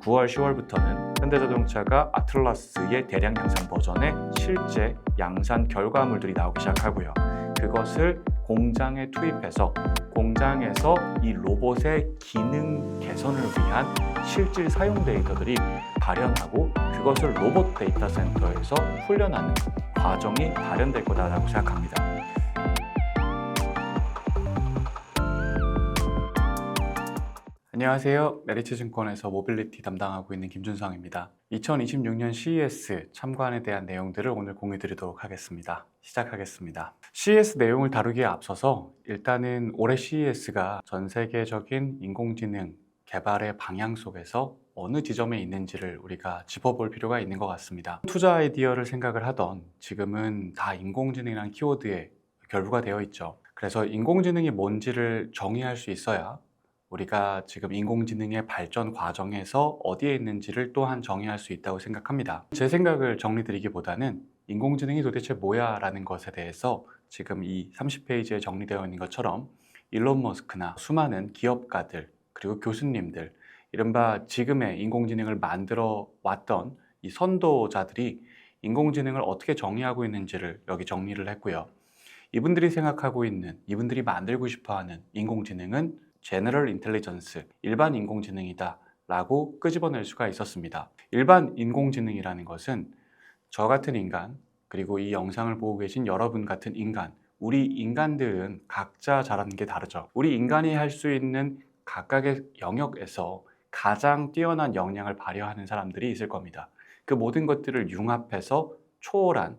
9월, 10월부터는 현대자동차가 아틀라스의 대량 양산 버전의 실제 양산 결과물들이 나오기 시작하고요. 그것을 공장에 투입해서 공장에서 이 로봇의 기능 개선을 위한 실질 사용 데이터들이 발현하고 그것을 로봇 데이터 센터에서 훈련하는 과정이 발현될 거다라고 생각합니다. 안녕하세요. 메리츠증권에서 모빌리티 담당하고 있는 김준성입니다. 2026년 CES 참관에 대한 내용들을 오늘 공유 드리도록 하겠습니다. 시작하겠습니다. CES 내용을 다루기에 앞서서 일단은 올해 CES가 전 세계적인 인공지능 개발의 방향 속에서 어느 지점에 있는지를 우리가 짚어볼 필요가 있는 것 같습니다. 투자 아이디어를 생각을 하던 지금은 다 인공지능이라는 키워드에 결부가 되어 있죠. 그래서 인공지능이 뭔지를 정의할 수 있어야 우리가 지금 인공지능의 발전 과정에서 어디에 있는지를 또한 정의할 수 있다고 생각합니다. 제 생각을 정리드리기보다는 인공지능이 도대체 뭐야 라는 것에 대해서 지금 이 30페이지에 정리되어 있는 것처럼 일론 머스크나 수많은 기업가들 그리고 교수님들 이른바 지금의 인공지능을 만들어 왔던 이 선도자들이 인공지능을 어떻게 정의하고 있는지를 여기 정리를 했고요. 이분들이 생각하고 있는, 이분들이 만들고 싶어하는 인공지능은 제너럴 인텔리전스, 일반 인공지능이다 라고 끄집어낼 수가 있었습니다. 일반 인공지능이라는 것은 저 같은 인간, 그리고 이 영상을 보고 계신 여러분 같은 인간, 우리 인간들은 각자 잘하는 게 다르죠. 우리 인간이 할 수 있는 각각의 영역에서 가장 뛰어난 역량을 발휘하는 사람들이 있을 겁니다. 그 모든 것들을 융합해서 초월한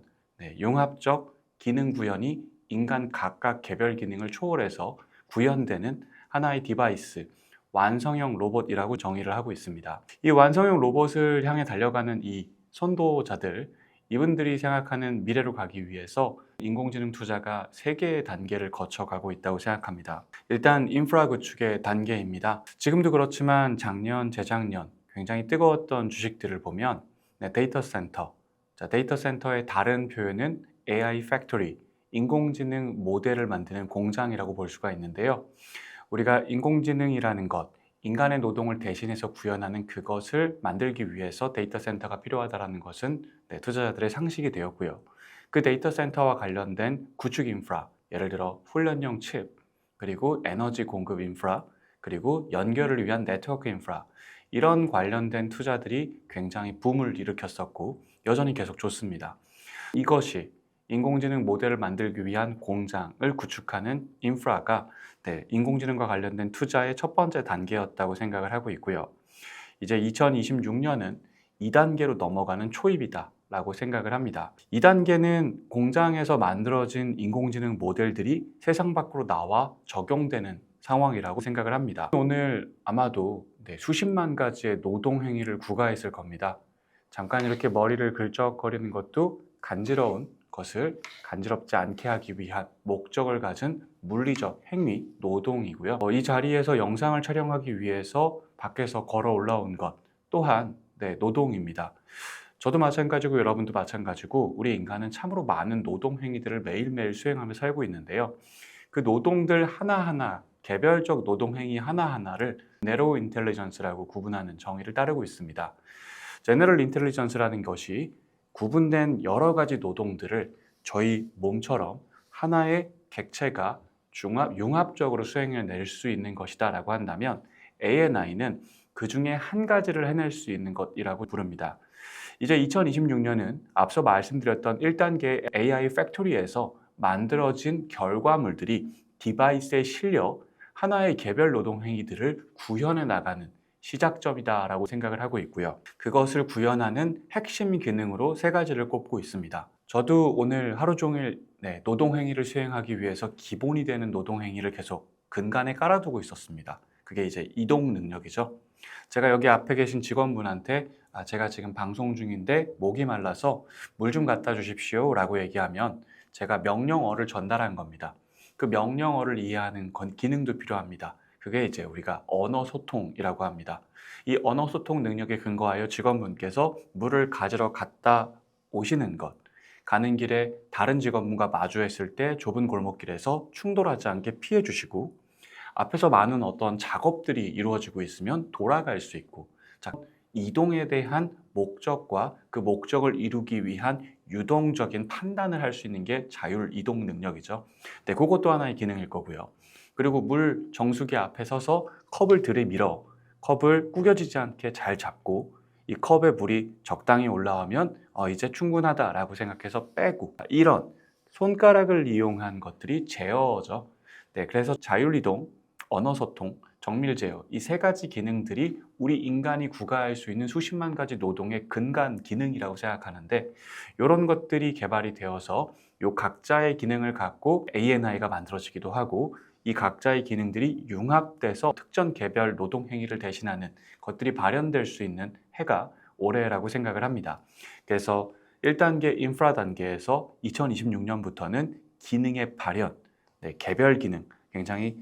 융합적 기능 구현이 인간 각각 개별 기능을 초월해서 구현되는 하나의 디바이스, 완성형 로봇이라고 정의를 하고 있습니다. 이 완성형 로봇을 향해 달려가는 이 선도자들, 이분들이 생각하는 미래로 가기 위해서 인공지능 투자가 3개의 단계를 거쳐가고 있다고 생각합니다. 일단 인프라 구축의 단계입니다. 지금도 그렇지만 작년, 재작년 굉장히 뜨거웠던 주식들을 보면 데이터 센터, 데이터 센터의 다른 표현은 AI 팩토리, 인공지능 모델을 만드는 공장이라고 볼 수가 있는데요. 우리가 인공지능이라는 것, 인간의 노동을 대신해서 구현하는 그것을 만들기 위해서 데이터 센터가 필요하다는 것은 투자자들의 상식이 되었고요. 그 데이터 센터와 관련된 구축 인프라, 예를 들어 훈련용 칩, 그리고 에너지 공급 인프라, 그리고 연결을 위한 네트워크 인프라, 이런 관련된 투자들이 굉장히 붐을 일으켰었고 여전히 계속 좋습니다. 이것이 인공지능 모델을 만들기 위한 공장을 구축하는 인프라가 인공지능과 관련된 투자의 첫 번째 단계였다고 생각을 하고 있고요. 이제 2026년은 2단계로 넘어가는 초입이다 라고 생각을 합니다. 2단계는 공장에서 만들어진 인공지능 모델들이 세상 밖으로 나와 적용되는 상황이라고 생각을 합니다. 오늘 아마도 수십만 가지의 노동행위를 구가했을 겁니다. 잠깐 이렇게 머리를 긁적거리는 것도 간지러운 것을 간지럽지 않게 하기 위한 목적을 가진 물리적 행위, 노동이고요. 이 자리에서 영상을 촬영하기 위해서 밖에서 걸어 올라온 것 또한 노동입니다. 저도 마찬가지고 여러분도 마찬가지고 우리 인간은 참으로 많은 노동 행위들을 매일매일 수행하며 살고 있는데요. 그 노동들 하나하나, 개별적 노동 행위 하나하나를 내로우 인텔리전스라고 구분하는 정의를 따르고 있습니다. 제너럴 인텔리전스라는 것이 구분된 여러 가지 노동들을 저희 몸처럼 하나의 객체가 융합적으로 수행해낼 수 있는 것이다 라고 한다면 ANI는 그 중에 한 가지를 해낼 수 있는 것이라고 부릅니다. 이제 2026년은 앞서 말씀드렸던 1단계 AI 팩토리에서 만들어진 결과물들이 디바이스에 실려 하나의 개별 노동 행위들을 구현해 나가는 시작점이다 라고 생각을 하고 있고요. 그것을 구현하는 핵심 기능으로 3가지를 꼽고 있습니다. 저도 오늘 하루 종일 노동행위를 수행하기 위해서 기본이 되는 노동행위를 계속 근간에 깔아두고 있었습니다. 그게 이제 이동 능력이죠. 제가 여기 앞에 계신 직원분한테 제가 지금 방송 중인데 목이 말라서 물 좀 갖다 주십시오 라고 얘기하면 제가 명령어를 전달한 겁니다. 그 명령어를 이해하는 기능도 필요합니다. 그게 이제 우리가 언어 소통이라고 합니다. 이 언어 소통 능력에 근거하여 직원분께서 물을 가지러 갔다 오시는 것, 가는 길에 다른 직원분과 마주했을 때 좁은 골목길에서 충돌하지 않게 피해 주시고 앞에서 많은 어떤 작업들이 이루어지고 있으면 돌아갈 수 있고 이동에 대한 목적과 그 목적을 이루기 위한 유동적인 판단을 할 수 있는 게 자율 이동 능력이죠. 네, 그것도 하나의 기능일 거고요. 그리고 물 정수기 앞에 서서 컵을 들이밀어 컵을 구겨지지 않게 잘 잡고 이 컵에 물이 적당히 올라오면 이제 충분하다라고 생각해서 빼고, 이런 손가락을 이용한 것들이 제어죠. 네, 그래서 자율이동, 언어소통, 정밀제어, 이 세 가지 기능들이 우리 인간이 구가할 수 있는 수십만 가지 노동의 근간 기능이라고 생각하는데, 이런 것들이 개발이 되어서 요 각자의 기능을 갖고 ANI가 만들어지기도 하고, 이 각자의 기능들이 융합돼서 특정 개별 노동 행위를 대신하는 것들이 발현될 수 있는 해가 올해라고 생각을 합니다. 그래서 1단계 인프라 단계에서 2026년부터는 기능의 발현, 네, 개별 기능, 굉장히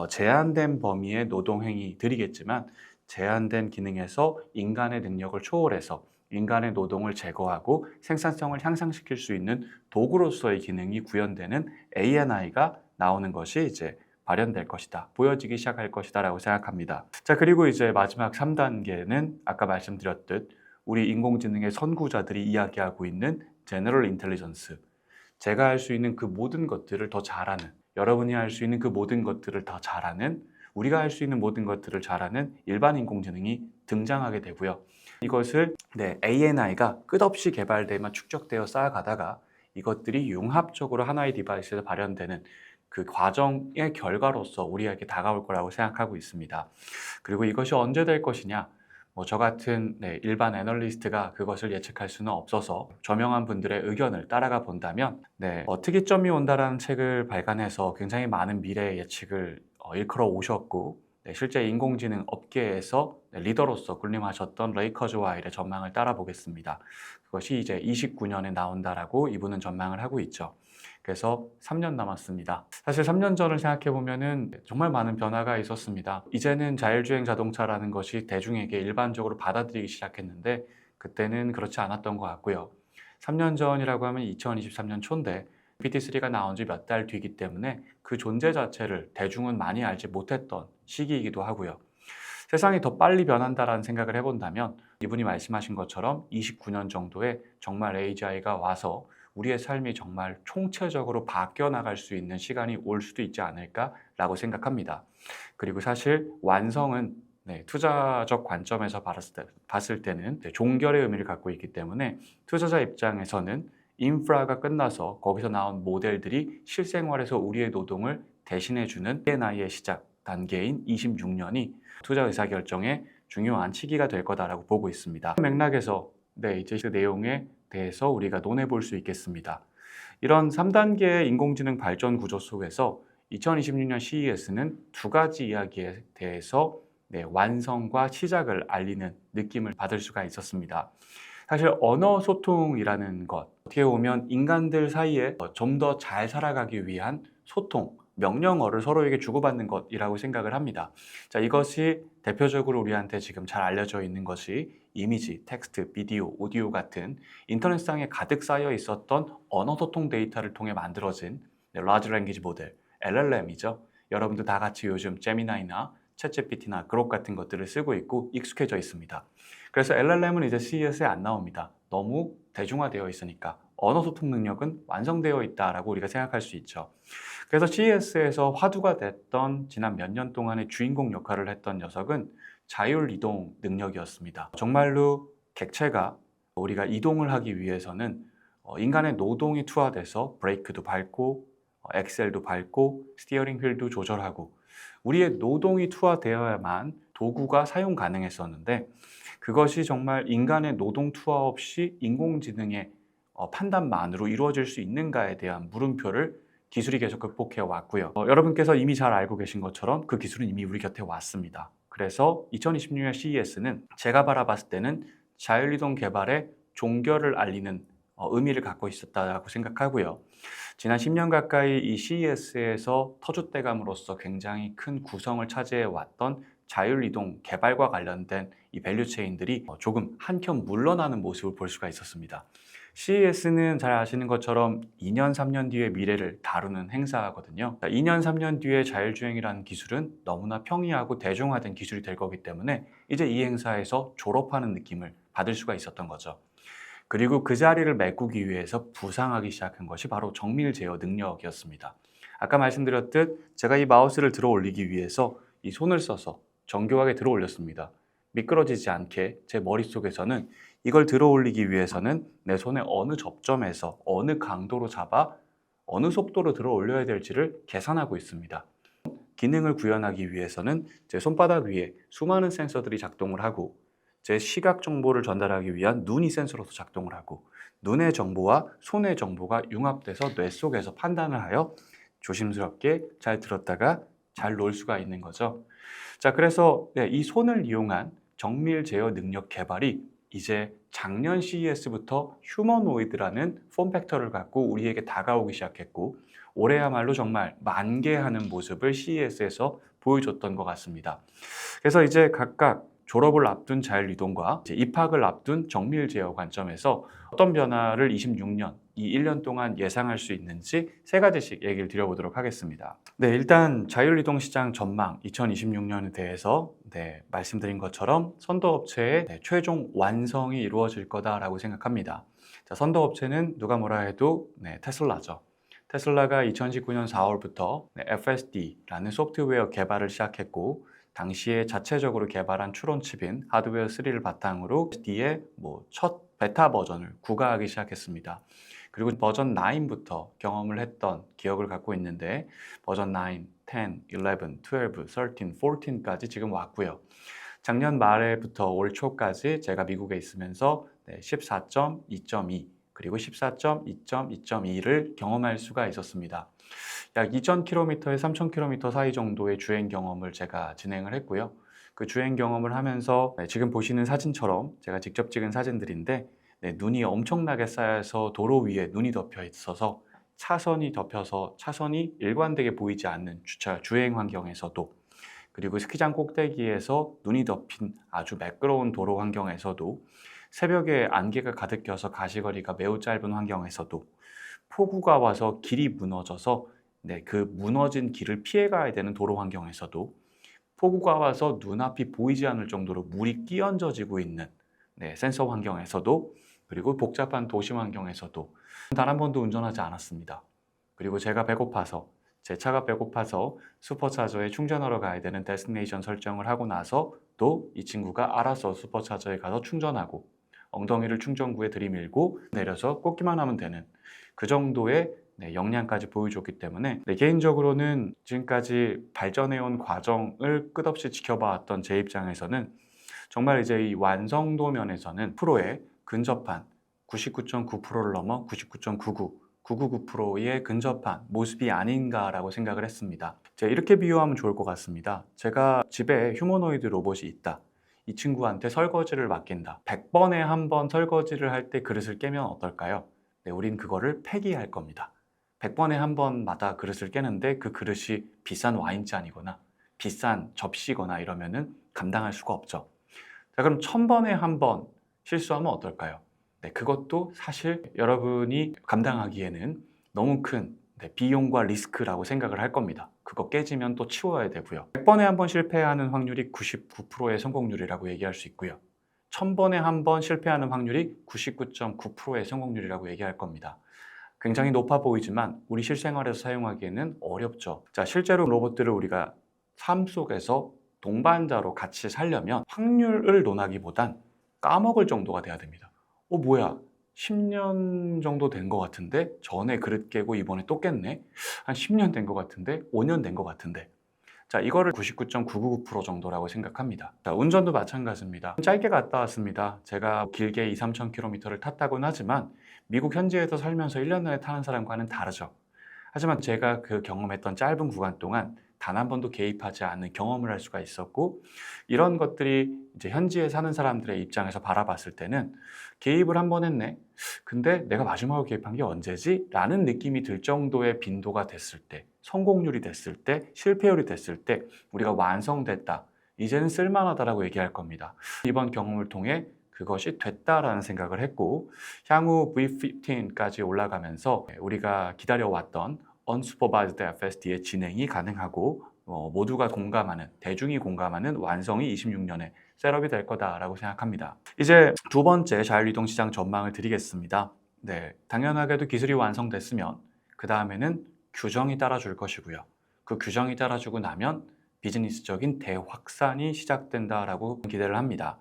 제한된 범위의 노동 행위들이겠지만 제한된 기능에서 인간의 능력을 초월해서 인간의 노동을 제거하고 생산성을 향상시킬 수 있는 도구로서의 기능이 구현되는 ANI가 나오는 것이 이제 발현될 것이다, 보여지기 시작할 것이다 라고 생각합니다. 자, 그리고 이제 마지막 3단계는 아까 말씀드렸듯 우리 인공지능의 선구자들이 이야기하고 있는 제너럴 인텔리전스, 제가 할 수 있는 그 모든 것들을 더 잘하는, 여러분이 할 수 있는 그 모든 것들을 더 잘하는, 우리가 할 수 있는 모든 것들을 잘하는 일반 인공지능이 등장하게 되고요. 이것을 ANI가 끝없이 개발되면 축적되어 쌓아가다가 이것들이 융합적으로 하나의 디바이스에서 발현되는 그 과정의 결과로서 우리에게 다가올 거라고 생각하고 있습니다. 그리고 이것이 언제 될 것이냐? 저 같은 일반 애널리스트가 그것을 예측할 수는 없어서 저명한 분들의 의견을 따라가 본다면, 특이점이 온다라는 책을 발간해서 굉장히 많은 미래 예측을 일컬어 오셨고, 실제 인공지능 업계에서 리더로서 군림하셨던 레이 커즈와일의 전망을 따라 보겠습니다. 그것이 이제 29년에 나온다라고 이분은 전망을 하고 있죠. 그래서 3년 남았습니다. 사실 3년 전을 생각해 보면은 정말 많은 변화가 있었습니다. 이제는 자율주행 자동차라는 것이 대중에게 일반적으로 받아들이기 시작했는데 그때는 그렇지 않았던 것 같고요. 3년 전이라고 하면 2023년 초인데 GPT-3가 나온 지 몇 달 뒤이기 때문에 그 존재 자체를 대중은 많이 알지 못했던 시기이기도 하고요. 세상이 더 빨리 변한다라는 생각을 해본다면 이분이 말씀하신 것처럼 29년 정도에 정말 AGI가 와서 우리의 삶이 정말 총체적으로 바뀌어 나갈 수 있는 시간이 올 수도 있지 않을까라고 생각합니다. 그리고 사실 완성은 투자적 관점에서 봤을 때는 종결의 의미를 갖고 있기 때문에 투자자 입장에서는 인프라가 끝나서 거기서 나온 모델들이 실생활에서 우리의 노동을 대신해주는 ANI의 시작 단계인 26년이 투자 의사결정에 중요한 시기가 될 거다라고 보고 있습니다. 그 맥락에서 이제 그 내용에 대해서 우리가 논해 볼 수 있겠습니다. 이런 3단계의 인공지능 발전 구조 속에서 2026년 CES는 두 가지 이야기에 대해서 완성과 시작을 알리는 느낌을 받을 수가 있었습니다. 사실 언어 소통이라는 것, 어떻게 보면 인간들 사이에 좀 더 잘 살아가기 위한 소통, 명령어를 서로에게 주고받는 것이라고 생각을 합니다. 자, 이것이 대표적으로 우리한테 지금 잘 알려져 있는 것이 이미지, 텍스트, 비디오, 오디오 같은 인터넷상에 가득 쌓여 있었던 언어 소통 데이터를 통해 만들어진 라지 랭귀지 모델, LLM이죠. 여러분들 다 같이 요즘 제미나이나 챗GPT나 그록 같은 것들을 쓰고 있고 익숙해져 있습니다. 그래서 LLM은 이제 CES에 안 나옵니다. 너무 대중화되어 있으니까 언어 소통 능력은 완성되어 있다라고 우리가 생각할 수 있죠. 그래서 CES에서 화두가 됐던 지난 몇 년 동안의 주인공 역할을 했던 녀석은 자율 이동 능력이었습니다. 정말로 객체가 우리가 이동을 하기 위해서는 인간의 노동이 투하돼서 브레이크도 밟고 엑셀도 밟고 스티어링 휠도 조절하고 우리의 노동이 투하되어야만 도구가 사용 가능했었는데, 그것이 정말 인간의 노동 투하 없이 인공지능의 판단만으로 이루어질 수 있는가에 대한 물음표를 기술이 계속 극복해 왔고요. 여러분께서 이미 잘 알고 계신 것처럼 그 기술은 이미 우리 곁에 왔습니다. 그래서 2026년 CES는 제가 바라봤을 때는 자율이동 개발의 종결을 알리는 의미를 갖고 있었다고 생각하고요. 지난 10년 가까이 이 CES에서 터줏대감으로서 굉장히 큰 구성을 차지해 왔던 자율이동 개발과 관련된 이 밸류체인들이 조금 한켠 물러나는 모습을 볼 수가 있었습니다. CES는 잘 아시는 것처럼 2년, 3년 뒤의 미래를 다루는 행사거든요. 2년, 3년 뒤에 자율주행이라는 기술은 너무나 평이하고 대중화된 기술이 될 거기 때문에 이제 이 행사에서 졸업하는 느낌을 받을 수가 있었던 거죠. 그리고 그 자리를 메꾸기 위해서 부상하기 시작한 것이 바로 정밀 제어 능력이었습니다. 아까 말씀드렸듯 제가 이 마우스를 들어 올리기 위해서 이 손을 써서 정교하게 들어 올렸습니다. 미끄러지지 않게 제 머릿속에서는 이걸 들어 올리기 위해서는 내 손의 어느 접점에서 어느 강도로 잡아 어느 속도로 들어 올려야 될지를 계산하고 있습니다. 기능을 구현하기 위해서는 제 손바닥 위에 수많은 센서들이 작동을 하고 제 시각 정보를 전달하기 위한 눈이 센서로서 작동을 하고 눈의 정보와 손의 정보가 융합돼서 뇌 속에서 판단을 하여 조심스럽게 잘 들었다가 잘 놓을 수가 있는 거죠. 자, 그래서 이 손을 이용한 정밀 제어 능력 개발이 이제 작년 CES부터 휴머노이드라는 폼팩터를 갖고 우리에게 다가오기 시작했고 올해야말로 정말 만개하는 모습을 CES에서 보여줬던 것 같습니다. 그래서 이제 각각 졸업을 앞둔 자율이동과 입학을 앞둔 정밀 제어 관점에서 어떤 변화를 26년, 이 1년 동안 예상할 수 있는지 세 가지씩 얘기를 드려보도록 하겠습니다. 네, 일단 자율이동 시장 전망 2026년에 대해서 말씀드린 것처럼 선도업체의 최종 완성이 이루어질 거다라고 생각합니다. 자, 선도업체는 누가 뭐라 해도 테슬라죠. 테슬라가 2019년 4월부터 FSD라는 소프트웨어 개발을 시작했고 당시에 자체적으로 개발한 추론칩인 하드웨어 3를 바탕으로 FSD의 첫 베타 버전을 구가하기 시작했습니다. 그리고 버전 9부터 경험을 했던 기억을 갖고 있는데 버전 9, 10, 11, 12, 13, 14까지 지금 왔고요. 작년 말에부터 올 초까지 제가 미국에 있으면서 14.2.2 그리고 14.2.2.2를 경험할 수가 있었습니다. 약 2,000km에 3,000km 사이 정도의 주행 경험을 제가 진행을 했고요. 그 주행 경험을 하면서 지금 보시는 사진처럼 제가 직접 찍은 사진들인데 눈이 엄청나게 쌓여서 도로 위에 눈이 덮여 있어서 차선이 덮여서 차선이 일관되게 보이지 않는 주행 환경에서도 그리고 스키장 꼭대기에서 눈이 덮인 아주 매끄러운 도로 환경에서도 새벽에 안개가 가득 껴서 가시거리가 매우 짧은 환경에서도 폭우가 와서 길이 무너져서 그 무너진 길을 피해가야 되는 도로 환경에서도 폭우가 와서 눈앞이 보이지 않을 정도로 물이 끼얹어지고 있는 센서 환경에서도 그리고 복잡한 도시 환경에서도 단 한 번도 운전하지 않았습니다. 그리고 제가 배고파서 제 차가 배고파서 슈퍼차저에 충전하러 가야 되는 데스티네이션 설정을 하고 나서 또 이 친구가 알아서 슈퍼차저에 가서 충전하고 엉덩이를 충전구에 들이밀고 내려서 꽂기만 하면 되는 그 정도의 역량까지 보여줬기 때문에 개인적으로는 지금까지 발전해온 과정을 끝없이 지켜봐왔던 제 입장에서는 정말 이제 이 완성도 면에서는 프로에 근접한 99.9%를 넘어 99.99 999%에 근접한 모습이 아닌가라고 생각을 했습니다. 제가 이렇게 비유하면 좋을 것 같습니다. 제가 집에 휴머노이드 로봇이 있다. 이 친구한테 설거지를 맡긴다. 100번에 한 번 설거지를 할 때 그릇을 깨면 어떨까요? 우린 그거를 폐기할 겁니다. 100번에 한 번마다 그릇을 깨는데 그 그릇이 비싼 와인잔이거나 비싼 접시거나 이러면은 감당할 수가 없죠. 자, 그럼 1000번에 한 번 실수하면 어떨까요? 그것도 사실 여러분이 감당하기에는 너무 큰 비용과 리스크라고 생각을 할 겁니다. 그거 깨지면 또 치워야 되고요. 100번에 한 번 실패하는 확률이 99%의 성공률이라고 얘기할 수 있고요. 1000번에 한 번 실패하는 확률이 99.9%의 성공률이라고 얘기할 겁니다. 굉장히 높아 보이지만 우리 실생활에서 사용하기에는 어렵죠. 자, 실제로 로봇들을 우리가 삶 속에서 동반자로 같이 살려면 확률을 논하기보단 까먹을 정도가 돼야 됩니다. 뭐야, 10년 정도 된 것 같은데 전에 그릇 깨고 이번에 또 깼네. 한 10년 된 것 같은데 5년 된 것 같은데. 자, 이거를 99.999% 정도라고 생각합니다. 자, 운전도 마찬가지입니다. 짧게 갔다 왔습니다. 제가 길게 2, 3,000km를 탔다고는 하지만 미국 현지에서 살면서 1년 내에 타는 사람과는 다르죠. 하지만 제가 그 경험했던 짧은 구간 동안 단 한 번도 개입하지 않는 경험을 할 수가 있었고 이런 것들이 이제 현지에 사는 사람들의 입장에서 바라봤을 때는 개입을 한 번 했네. 근데 내가 마지막으로 개입한 게 언제지? 라는 느낌이 들 정도의 빈도가 됐을 때, 성공률이 됐을 때, 실패율이 됐을 때 우리가 완성됐다. 이제는 쓸만하다라고 얘기할 겁니다. 이번 경험을 통해 그것이 됐다라는 생각을 했고, 향후 V15까지 올라가면서 우리가 기다려왔던 Unsupervised FSD의 진행이 가능하고 모두가 공감하는, 대중이 공감하는 완성이 26년에 셋업이 될 거다라고 생각합니다. 이제 두 번째 자율이동 시장 전망을 드리겠습니다. 네, 당연하게도 기술이 완성됐으면 그 다음에는 규정이 따라줄 것이고요. 그 규정이 따라주고 나면 비즈니스적인 대확산이 시작된다라고 기대를 합니다.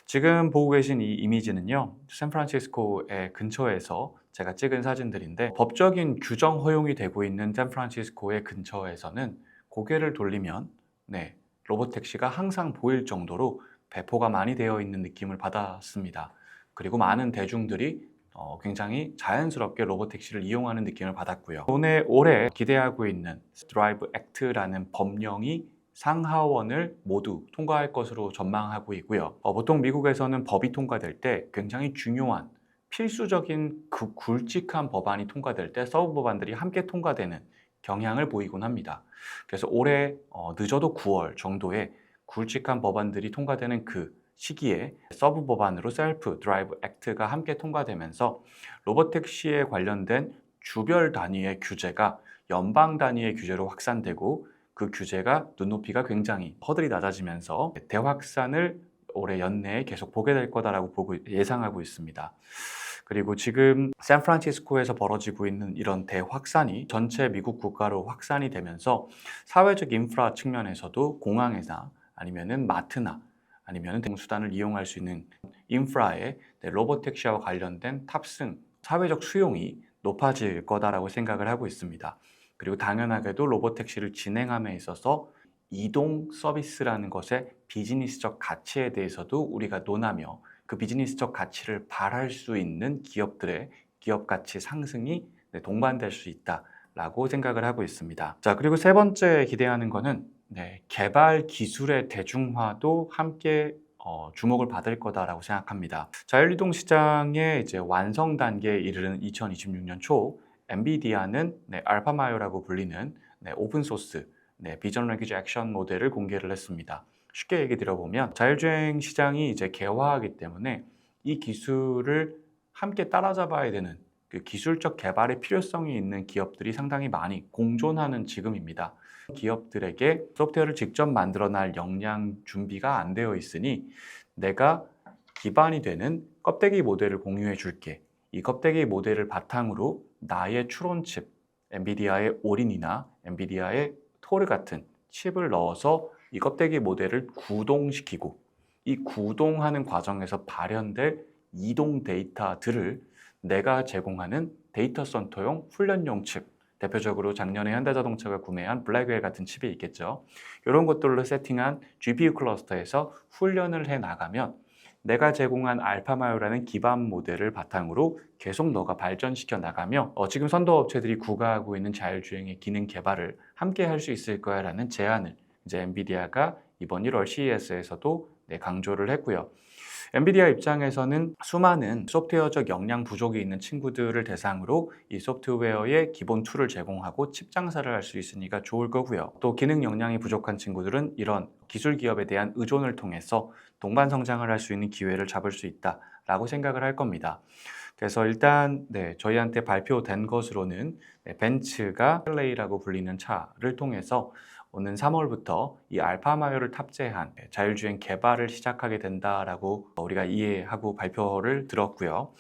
지금 보고 계신 이 이미지는요, 샌프란시스코의 근처에서 제가 찍은 사진들인데, 법적인 규정 허용이 되고 있는 샌프란시스코의 근처에서는 고개를 돌리면 로봇택시가 항상 보일 정도로 배포가 많이 되어 있는 느낌을 받았습니다. 그리고 많은 대중들이 굉장히 자연스럽게 로봇택시를 이용하는 느낌을 받았고요. 올해 기대하고 있는 드라이브 액트라는 법령이 상하원을 모두 통과할 것으로 전망하고 있고요. 보통 미국에서는 법이 통과될 때 굉장히 중요한 필수적인 그 굵직한 법안이 통과될 때 서브 법안들이 함께 통과되는 경향을 보이곤 합니다. 그래서 올해 늦어도 9월 정도에 굵직한 법안들이 통과되는 그 시기에 서브 법안으로 셀프 드라이브 액트가 함께 통과되면서 로봇택시에 관련된 주별 단위의 규제가 연방 단위의 규제로 확산되고, 그 규제가 눈높이가 굉장히 허들이 낮아지면서 대확산을 올해 연내에 계속 보게 될 거다라고 예상하고 있습니다. 그리고 지금 샌프란시스코에서 벌어지고 있는 이런 대확산이 전체 미국 국가로 확산이 되면서 사회적 인프라 측면에서도 공항이나 아니면은 마트나 아니면은 대중수단을 이용할 수 있는 인프라에 로봇택시와 관련된 탑승, 사회적 수용이 높아질 거다라고 생각을 하고 있습니다. 그리고 당연하게도 로봇택시를 진행함에 있어서 이동 서비스라는 것의 비즈니스적 가치에 대해서도 우리가 논하며 그 비즈니스적 가치를 발할 수 있는 기업들의 기업 가치 상승이 동반될 수 있다라고 생각을 하고 있습니다. 자, 그리고 세 번째 기대하는 거는 개발 기술의 대중화도 함께 주목을 받을 거다라고 생각합니다. 자율이동 시장의 이제 완성 단계에 이르는 2026년 초, 엔비디아는 알파마요라고 불리는 오픈소스 비전 랭귀지 액션 모델을 공개를 했습니다. 쉽게 얘기 드려보면 자율주행 시장이 이제 개화하기 때문에 이 기술을 함께 따라잡아야 되는 그 기술적 개발의 필요성이 있는 기업들이 상당히 많이 공존하는 지금입니다. 기업들에게 소프트웨어를 직접 만들어낼 역량 준비가 안 되어 있으니 내가 기반이 되는 껍데기 모델을 공유해 줄게. 이 껍데기 모델을 바탕으로 나의 추론칩, 엔비디아의 오린이나 엔비디아의 토르 같은 칩을 넣어서 이 껍데기 모델을 구동시키고, 이 구동하는 과정에서 발현될 이동 데이터들을 내가 제공하는 데이터 센터용 훈련용 칩, 대표적으로 작년에 현대자동차가 구매한 블랙웰 같은 칩이 있겠죠. 이런 것들로 세팅한 GPU 클러스터에서 훈련을 해 나가면 내가 제공한 알파마요라는 기반 모델을 바탕으로 계속 너가 발전시켜 나가며 지금 선도업체들이 구가하고 있는 자율주행의 기능 개발을 함께 할 수 있을 거야 라는 제안을 이제 엔비디아가 이번 1월 CES에서도 강조를 했고요. 엔비디아 입장에서는 수많은 소프트웨어적 역량 부족이 있는 친구들을 대상으로 이 소프트웨어의 기본 툴을 제공하고 칩 장사를 할 수 있으니까 좋을 거고요. 또 기능 역량이 부족한 친구들은 이런 기술 기업에 대한 의존을 통해서 동반 성장을 할 수 있는 기회를 잡을 수 있다라고 생각을 할 겁니다. 그래서 일단 저희한테 발표된 것으로는 벤츠가 CLA라고 불리는 차를 통해서 오는 3월부터 이 알파마요를 탑재한 자율주행 개발을 시작하게 된다라고 우리가 이해하고 발표를 들었고요.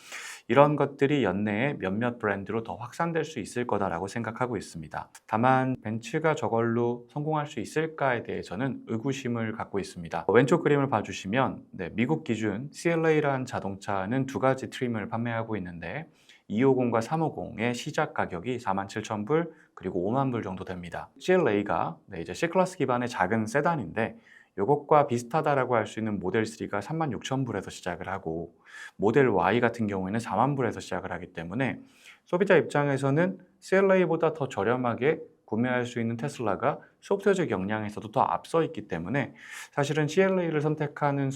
이런 것들이 연내에 몇몇 브랜드로 더 확산될 수 있을 거다라고 생각하고 있습니다. 다만 벤츠가 저걸로 성공할 수 있을까에 대해서는 의구심을 갖고 있습니다. 왼쪽 그림을 봐주시면 미국 기준 CLA라는 자동차는 두 가지 트림을 판매하고 있는데 250과 350의 시작 가격이 47,000불 그리고 5만 불 정도 됩니다. CLA가 이제 C클래스 기반의 작은 세단인데 이것과 비슷하다라고 할 수 있는 모델 3가 36,000불에서 시작을 하고 모델 Y 같은 경우에는 4만 불에서 시작을 하기 때문에 소비자 입장에서는 CLA보다 더 저렴하게 구매할 수 있는 테슬라가 소프트웨어적 역량에서도 더 앞서 있기 때문에 사실은 CLA를 선택하는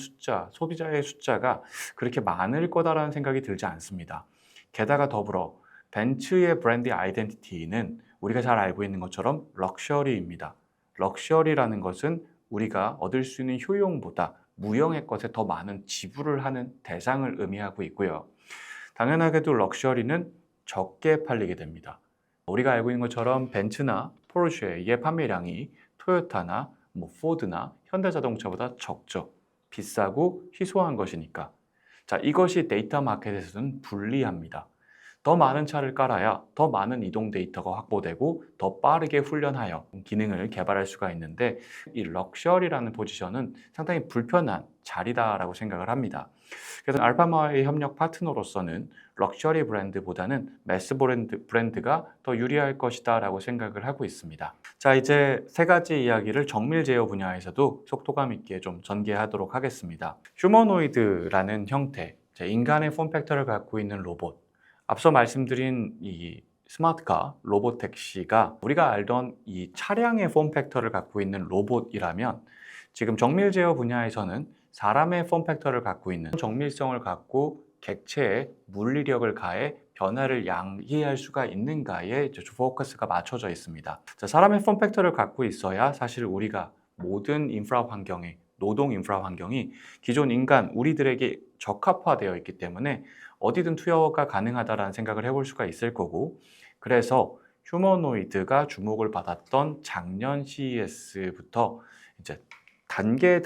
소비자의 숫자가 그렇게 많을 거다라는 생각이 들지 않습니다. 게다가 더불어 벤츠의 브랜드 아이덴티티는 우리가 잘 알고 있는 것처럼 럭셔리입니다. 럭셔리라는 것은 우리가 얻을 수 있는 효용보다 무형의 것에 더 많은 지불을 하는 대상을 의미하고 있고요. 당연하게도 럭셔리는 적게 팔리게 됩니다. 우리가 알고 있는 것처럼 벤츠나 포르쉐의 판매량이 토요타나 포드나 현대자동차보다 적죠. 비싸고 희소한 것이니까. 자, 이것이 데이터 마켓에서는 불리합니다. 더 많은 차를 깔아야 더 많은 이동 데이터가 확보되고 더 빠르게 훈련하여 기능을 개발할 수가 있는데, 이 럭셔리라는 포지션은 상당히 불편한 자리다라고 생각을 합니다. 그래서 알파마의 협력 파트너로서는 럭셔리 브랜드보다는 매스 브랜드가 더 유리할 것이다 라고 생각을 하고 있습니다. 자, 이제 세 가지 이야기를 정밀 제어 분야에서도 속도감 있게 좀 전개하도록 하겠습니다. 휴머노이드라는 형태, 인간의 폼팩터를 갖고 있는 로봇, 앞서 말씀드린 이 스마트카, 로보택시가 우리가 알던 이 차량의 폼팩터를 갖고 있는 로봇이라면, 지금 정밀 제어 분야에서는 사람의 폼팩터를 갖고 있는, 정밀성을 갖고 객체에 물리력을 가해 변화를 양기할 수가 있는가에 포커스가 맞춰져 있습니다. 자, 사람의 폼팩터를 갖고 있어야 사실 우리가 모든 인프라 환경에, 노동 인프라 환경이 기존 인간 우리들에게 적합화되어 있기 때문에 어디든 투여가 가능하다라는 생각을 해볼 수가 있을 거고, 그래서 휴머노이드가 주목을 받았던 작년 CES부터 이제 단계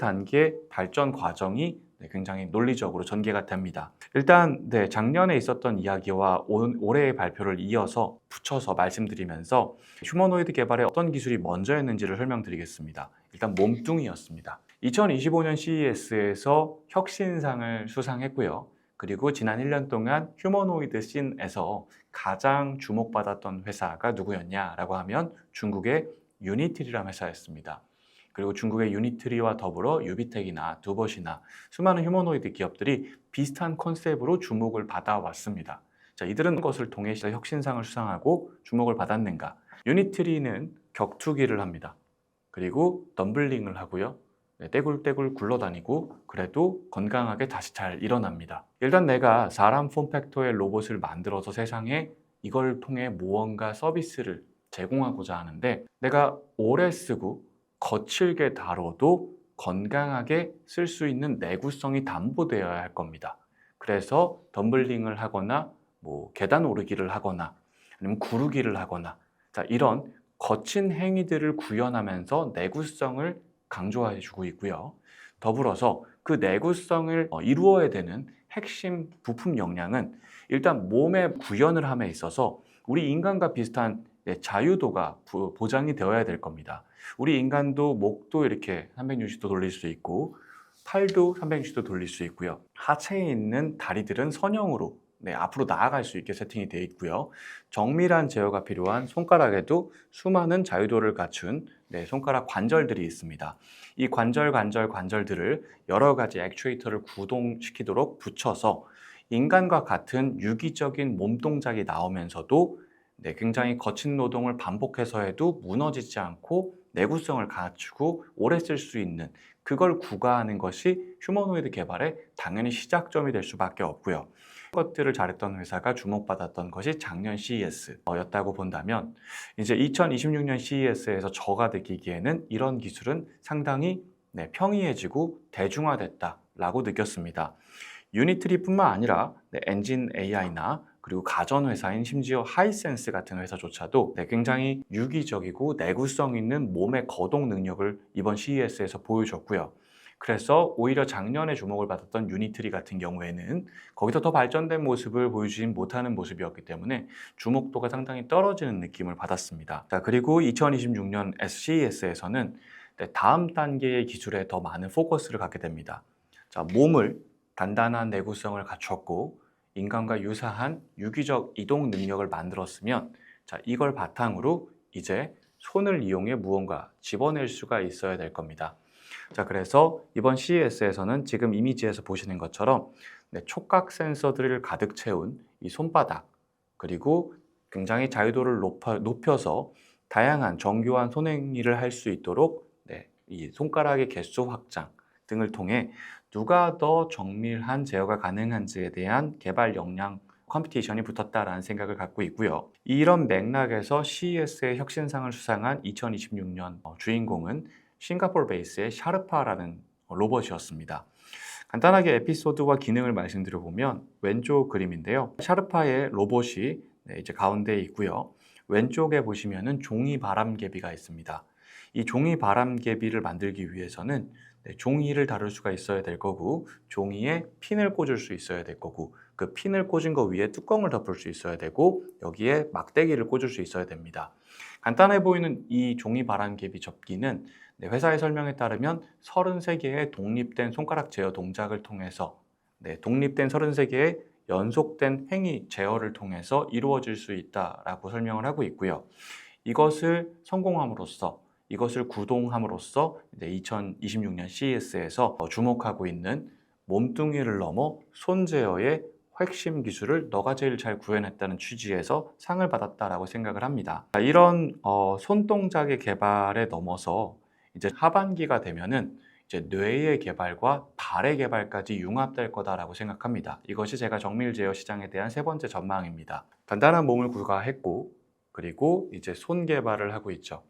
발전 과정이 굉장히 논리적으로 전개가 됩니다. 일단 작년에 있었던 이야기와 올해의 발표를 이어서 붙여서 말씀드리면서 휴머노이드 개발에 어떤 기술이 먼저였는지를 설명드리겠습니다. 일단 몸뚱이였습니다. 2025년 CES에서 혁신상을 수상했고요. 그리고 지난 1년 동안 휴머노이드 씬에서 가장 주목받았던 회사가 누구였냐라고 하면 중국의 유니트리라는 회사였습니다. 그리고 중국의 유니트리와 더불어 유비텍이나 두봇이나 수많은 휴머노이드 기업들이 비슷한 컨셉으로 주목을 받아왔습니다. 자, 이들은 것을 통해 혁신상을 수상하고 주목을 받았는가? 유니트리는 격투기를 합니다. 그리고 덤블링을 하고요. 떼굴떼굴 굴러다니고 그래도 건강하게 다시 잘 일어납니다. 일단 내가 사람 폼팩터의 로봇을 만들어서 세상에 이걸 통해 무언가 서비스를 제공하고자 하는데, 내가 오래 쓰고 거칠게 다뤄도 건강하게 쓸 수 있는 내구성이 담보되어야 할 겁니다. 그래서 덤블링을 하거나 계단 오르기를 하거나 아니면 구르기를 하거나, 자, 이런 거친 행위들을 구현하면서 내구성을 강조해 주고 있고요. 더불어서 그 내구성을 이루어야 되는 핵심 부품 역량은 일단 몸의 구현을 함에 있어서 우리 인간과 비슷한 자유도가 보장이 되어야 될 겁니다. 우리 인간도 목도 이렇게 360도 돌릴 수 있고 팔도 360도 돌릴 수 있고요. 하체에 있는 다리들은 선형으로 앞으로 나아갈 수 있게 세팅이 되어 있고요. 정밀한 제어가 필요한 손가락에도 수많은 자유도를 갖춘 손가락 관절들이 있습니다. 이 관절들을 여러 가지 액추에이터를 구동시키도록 붙여서 인간과 같은 유기적인 몸 동작이 나오면서도 굉장히 거친 노동을 반복해서 해도 무너지지 않고 내구성을 갖추고 오래 쓸 수 있는, 그걸 구가하는 것이 휴머노이드 개발의 당연히 시작점이 될 수밖에 없고요. 것들을 잘했던 회사가 주목받았던 것이 작년 CES였다고 본다면, 이제 2026년 CES에서 저가 느끼기에는 이런 기술은 상당히 평이해지고 대중화됐다라고 느꼈습니다. 유니트리뿐만 아니라 엔진 AI나 그리고 가전 회사인 심지어 하이센스 같은 회사조차도 굉장히 유기적이고 내구성 있는 몸의 거동 능력을 이번 CES에서 보여줬고요. 그래서 오히려 작년에 주목을 받았던 유니트리 같은 경우에는 거기서 더 발전된 모습을 보여주지 못하는 모습이었기 때문에 주목도가 상당히 떨어지는 느낌을 받았습니다. 자, 그리고 2026년 CES에서는 다음 단계의 기술에 더 많은 포커스를 갖게 됩니다. 자, 몸을 단단한 내구성을 갖췄고 인간과 유사한 유기적 이동 능력을 만들었으면, 자, 이걸 바탕으로 이제 손을 이용해 무언가 집어낼 수가 있어야 될 겁니다. 자, 그래서 이번 CES에서는 지금 이미지에서 보시는 것처럼 촉각 센서들을 가득 채운 이 손바닥, 그리고 굉장히 자유도를 높여서 다양한 정교한 손행위를 할 수 있도록 이 손가락의 개수 확장 등을 통해 누가 더 정밀한 제어가 가능한지에 대한 개발 역량 컴피티션이 붙었다라는 생각을 갖고 있고요. 이런 맥락에서 CES의 혁신상을 수상한 2026년 주인공은 싱가포르 베이스의 샤르파라는 로봇이었습니다. 간단하게 에피소드와 기능을 말씀드려보면 왼쪽 그림인데요. 샤르파의 로봇이 이제 가운데에 있고요. 왼쪽에 보시면은 종이 바람개비가 있습니다. 이 종이 바람개비를 만들기 위해서는 종이를 다룰 수가 있어야 될 거고, 종이에 핀을 꽂을 수 있어야 될 거고, 그 핀을 꽂은 거 위에 뚜껑을 덮을 수 있어야 되고, 여기에 막대기를 꽂을 수 있어야 됩니다. 간단해 보이는 이 종이 바람개비 접기는 회사의 설명에 따르면 33개의 독립된 손가락 제어 동작을 통해서 독립된 33개의 연속된 행위 제어를 통해서 이루어질 수 있다라고 설명을 하고 있고요. 이것을 성공함으로써, 이것을 구동함으로써 2026년 CES에서 주목하고 있는 몸뚱이를 넘어 손 제어의 핵심 기술을 너가 제일 잘 구현했다는 취지에서 상을 받았다라고 생각을 합니다. 이런 손동작의 개발에 넘어서 이제 하반기가 되면은 이제 뇌의 개발과 발의 개발까지 융합될 거다라고 생각합니다. 이것이 제가 정밀 제어 시장에 대한 세 번째 전망입니다. 단단한 몸을 구가했고, 그리고 이제 손 개발을 하고 있죠.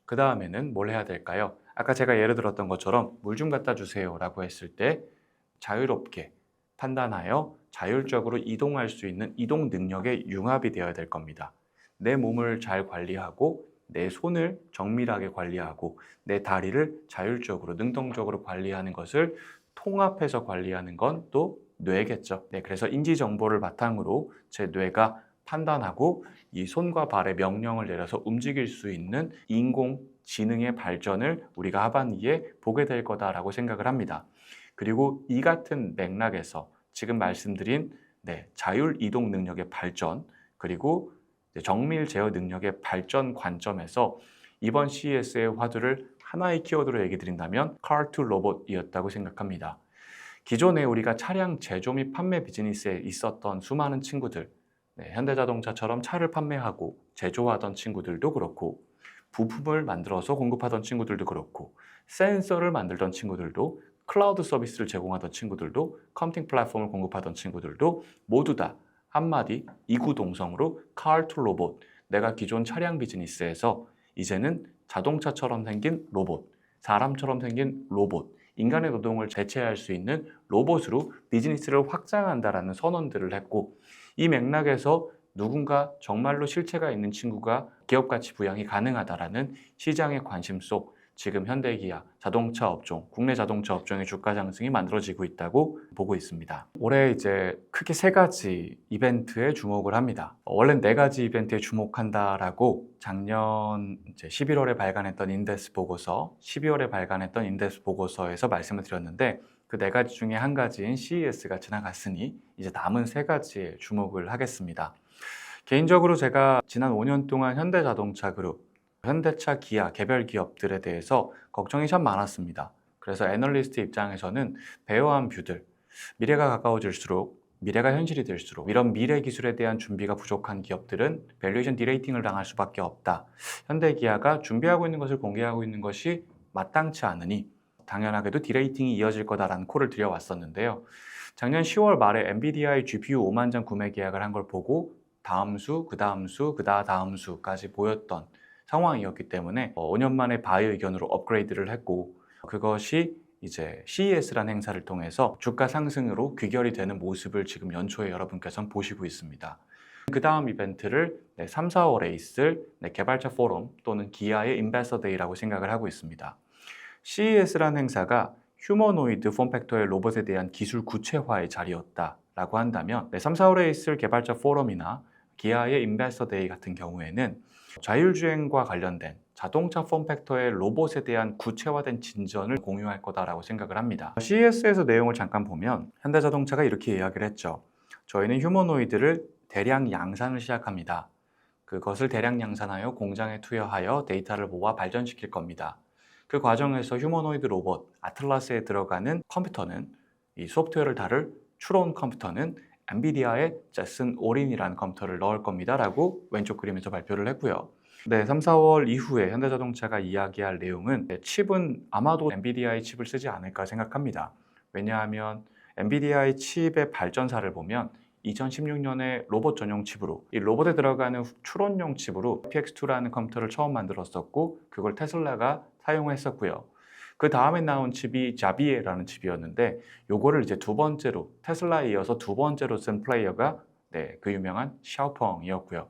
그 다음에는 뭘 해야 될까요? 아까 제가 예를 들었던 것처럼 물 좀 갖다 주세요 라고 했을 때 자유롭게 판단하여 자율적으로 이동할 수 있는 이동 능력의 융합이 되어야 될 겁니다. 내 몸을 잘 관리하고, 내 손을 정밀하게 관리하고, 내 다리를 자율적으로 능동적으로 관리하는 것을 통합해서 관리하는 건 또 뇌겠죠. 그래서 인지 정보를 바탕으로 제 뇌가 판단하고 이 손과 발의 명령을 내려서 움직일 수 있는 인공지능의 발전을 우리가 하반기에 보게 될 거다라고 생각을 합니다. 그리고 이 같은 맥락에서 지금 말씀드린 자율 이동 능력의 발전, 그리고 정밀 제어 능력의 발전 관점에서 이번 CES의 화두를 하나의 키워드로 얘기 드린다면 Car to Robot이었다고 생각합니다. 기존에 우리가 차량 제조 및 판매 비즈니스에 있었던 수많은 친구들, 현대자동차처럼 차를 판매하고 제조하던 친구들도 그렇고, 부품을 만들어서 공급하던 친구들도 그렇고, 센서를 만들던 친구들도, 클라우드 서비스를 제공하던 친구들도, 컴퓨팅 플랫폼을 공급하던 친구들도 모두 다 한마디 이구동성으로 Car to Robot, 내가 기존 차량 비즈니스에서 이제는 자동차처럼 생긴 로봇, 사람처럼 생긴 로봇, 인간의 노동을 대체할 수 있는 로봇으로 비즈니스를 확장한다라는 선언들을 했고, 이 맥락에서 누군가 정말로 실체가 있는 친구가 기업 가치 부양이 가능하다라는 시장의 관심 속 지금 현대기아 자동차 업종, 국내 자동차 업종의 주가 상승이 만들어지고 있다고 보고 있습니다. 올해 이제 크게 세 가지 이벤트에 주목을 합니다. 원래는 네 가지 이벤트에 주목한다라고 작년 이제 11월에 발간했던 인덱스 보고서, 12월에 발간했던 인덱스 보고서에서 말씀을 드렸는데, 그 네 가지 중에 한 가지인 CES가 지나갔으니 이제 남은 세 가지에 주목을 하겠습니다. 개인적으로 제가 지난 5년 동안 현대자동차 그룹, 현대차, 기아, 개별 기업들에 대해서 걱정이 참 많았습니다. 그래서 애널리스트 입장에서는 배어한 뷰들, 미래가 가까워질수록, 미래가 현실이 될수록 이런 미래 기술에 대한 준비가 부족한 기업들은 밸류에이션 디레이팅을 당할 수밖에 없다. 현대기아가 준비하고 있는 것을 공개하고 있는 것이 마땅치 않으니 당연하게도 디레이팅이 이어질 거다라는 콜을 드려왔었는데요. 작년 10월 말에 엔비디아의 GPU 5만 장 구매 계약을 한 걸 보고 다음 수, 그 다음 수, 그 다음 수까지 보였던 상황이었기 때문에 5년 만에 바이 의견으로 업그레이드를 했고, 그것이 이제 CES라는 행사를 통해서 주가 상승으로 귀결이 되는 모습을 지금 연초에 여러분께서는 보시고 있습니다. 그 다음 이벤트를 3, 4월에 있을 개발자 포럼 또는 기아의 인베스터 데이라고 생각을 하고 있습니다. CES라는 행사가 휴머노이드 폼팩터의 로봇에 대한 기술 구체화의 자리였다라고 한다면 3, 4월에 있을 개발자 포럼이나 기아의 인베스터 데이 같은 경우에는 자율주행과 관련된 자동차 폼팩터의 로봇에 대한 구체화된 진전을 공유할 거다라고 생각을 합니다. CES에서 내용을 잠깐 보면 현대자동차가 이렇게 이야기를 했죠. 저희는 휴머노이드를 대량 양산을 시작합니다. 그것을 대량 양산하여 공장에 투여하여 데이터를 모아 발전시킬 겁니다. 그 과정에서 휴머노이드 로봇 아틀라스에 들어가는 컴퓨터는, 이 소프트웨어를 다룰 추론 컴퓨터는 엔비디아의 제슨 오린이라는 컴퓨터를 넣을 겁니다 라고 왼쪽 그림에서 발표를 했고요. 3, 4월 이후에 현대자동차가 이야기할 내용은 칩은 아마도 엔비디아의 칩을 쓰지 않을까 생각합니다. 왜냐하면 엔비디아의 칩의 발전사를 보면 2016년에 로봇 전용 칩으로, 이 로봇에 들어가는 추론용 칩으로 PX2라는 컴퓨터를 처음 만들었었고, 그걸 테슬라가 사용했었고요. 그 다음에 나온 칩이 자비에라는 칩이었는데 요거를 이제 두 번째로 테슬라에 이어서 두 번째로 쓴 플레이어가 그 유명한 샤오펑이었고요.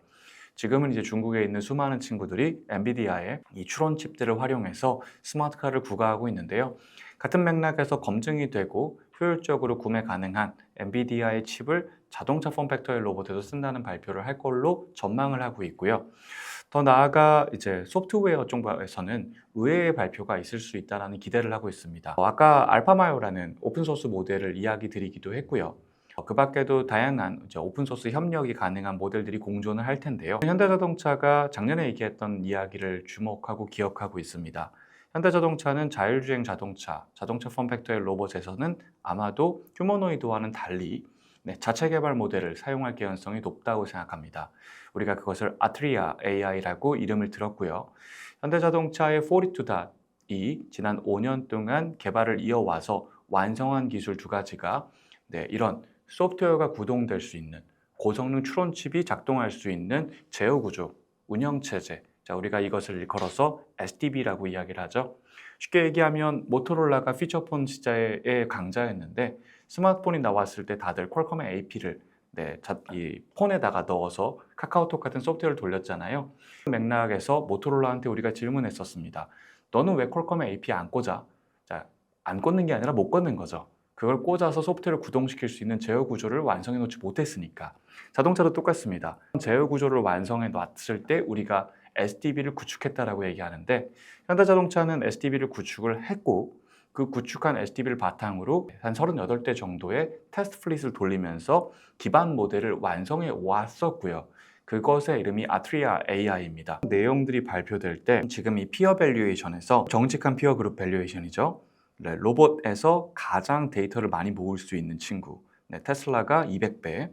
지금은 이제 중국에 있는 수많은 친구들이 엔비디아의 이 추론 칩들을 활용해서 스마트카를 구가하고 있는데요. 같은 맥락에서 검증이 되고 효율적으로 구매 가능한 엔비디아의 칩을 자동차 폼팩터의 로봇에도 쓴다는 발표를 할 걸로 전망을 하고 있고요. 더 나아가 이제 소프트웨어 쪽에서는 의외의 발표가 있을 수 있다는 기대를 하고 있습니다. 아까 알파마요라는 오픈소스 모델을 이야기 드리기도 했고요. 그 밖에도 다양한 이제 오픈소스 협력이 가능한 모델들이 공존을 할 텐데요. 현대자동차가 작년에 얘기했던 이야기를 주목하고 기억하고 있습니다. 현대자동차는 자율주행 자동차, 자동차 폼팩터의 로봇에서는 아마도 휴머노이드와는 달리 자체 개발 모델을 사용할 개연성이 높다고 생각합니다. 우리가 그것을 아트리아 AI라고 이름을 들었고요. 현대자동차의 42.이 지난 5년 동안 개발을 이어와서 완성한 기술 두 가지가 이런 소프트웨어가 구동될 수 있는 고성능 추론 칩이 작동할 수 있는 제어 구조, 운영 체제. 자, 우리가 이것을 일컬어서 SDB라고 이야기를 하죠. 쉽게 얘기하면 모토로라가 피처폰 시대의 강자였는데 스마트폰이 나왔을 때 다들 퀄컴의 AP를 이 폰에다가 넣어서 카카오톡 같은 소프트웨어를 돌렸잖아요. 그 맥락에서 모토로라한테 우리가 질문했었습니다. 너는 왜 퀄컴의 AP 안 꽂아? 자, 안 꽂는 게 아니라 못 꽂는 거죠. 그걸 꽂아서 소프트웨어를 구동시킬 수 있는 제어 구조를 완성해 놓지 못했으니까. 자동차도 똑같습니다. 제어 구조를 완성해 놨을 때 우리가 SDB를 구축했다라고 얘기하는데 현대자동차는 SDB를 구축을 했고 그 구축한 SDB를 바탕으로 한 38대 정도의 테스트 플릿을 돌리면서 기반 모델을 완성해 왔었고요. 그것의 이름이 아트리아 AI입니다. 내용들이 발표될 때 지금 이 피어 밸류에이션에서 정직한 피어 그룹 밸류에이션이죠. 로봇에서 가장 데이터를 많이 모을 수 있는 친구 테슬라가 200배,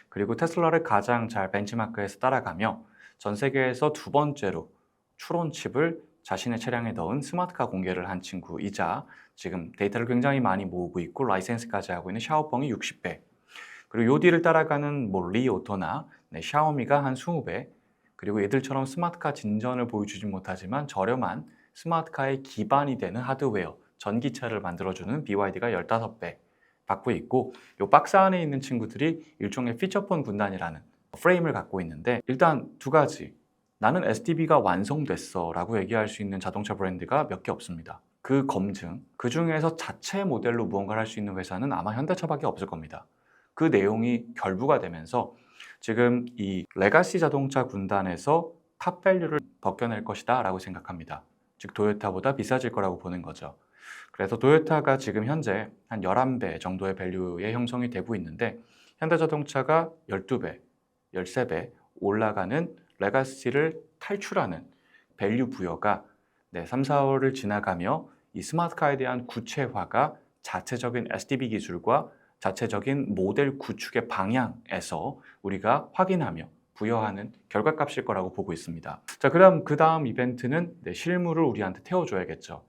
그리고 테슬라를 가장 잘 벤치마크해서 따라가며 전 세계에서 두 번째로 추론 칩을 자신의 차량에 넣은 스마트카 공개를 한 친구이자 지금 데이터를 굉장히 많이 모으고 있고 라이센스까지 하고 있는 샤오펑이 60배, 그리고 요 뒤를 따라가는 리오토나 샤오미가 한 20배, 그리고 얘들처럼 스마트카 진전을 보여주지 못하지만 저렴한 스마트카의 기반이 되는 하드웨어, 전기차를 만들어주는 BYD가 15배 받고 있고, 이 박스 안에 있는 친구들이 일종의 피처폰 군단이라는 프레임을 갖고 있는데, 일단 두 가지, 나는 SDB가 완성됐어 라고 얘기할 수 있는 자동차 브랜드가 몇 개 없습니다. 그 검증, 그 중에서 자체 모델로 무언가를 할 수 있는 회사는 아마 현대차밖에 없을 겁니다. 그 내용이 결부가 되면서 지금 이 레가시 자동차 군단에서 탑 밸류를 벗겨낼 것이다 라고 생각합니다. 즉 도요타보다 비싸질 거라고 보는 거죠. 그래서 도요타가 지금 현재 한 11배 정도의 밸류에 형성이 되고 있는데 현대자동차가 12배, 13배 올라가는 레가시를 탈출하는 밸류 부여가 3, 4월을 지나가며 이 스마트카에 대한 구체화가 자체적인 SDB 기술과 자체적인 모델 구축의 방향에서 우리가 확인하며 부여하는 결과값일 거라고 보고 있습니다. 자, 그럼 그 다음 이벤트는 실물을 우리한테 태워줘야겠죠.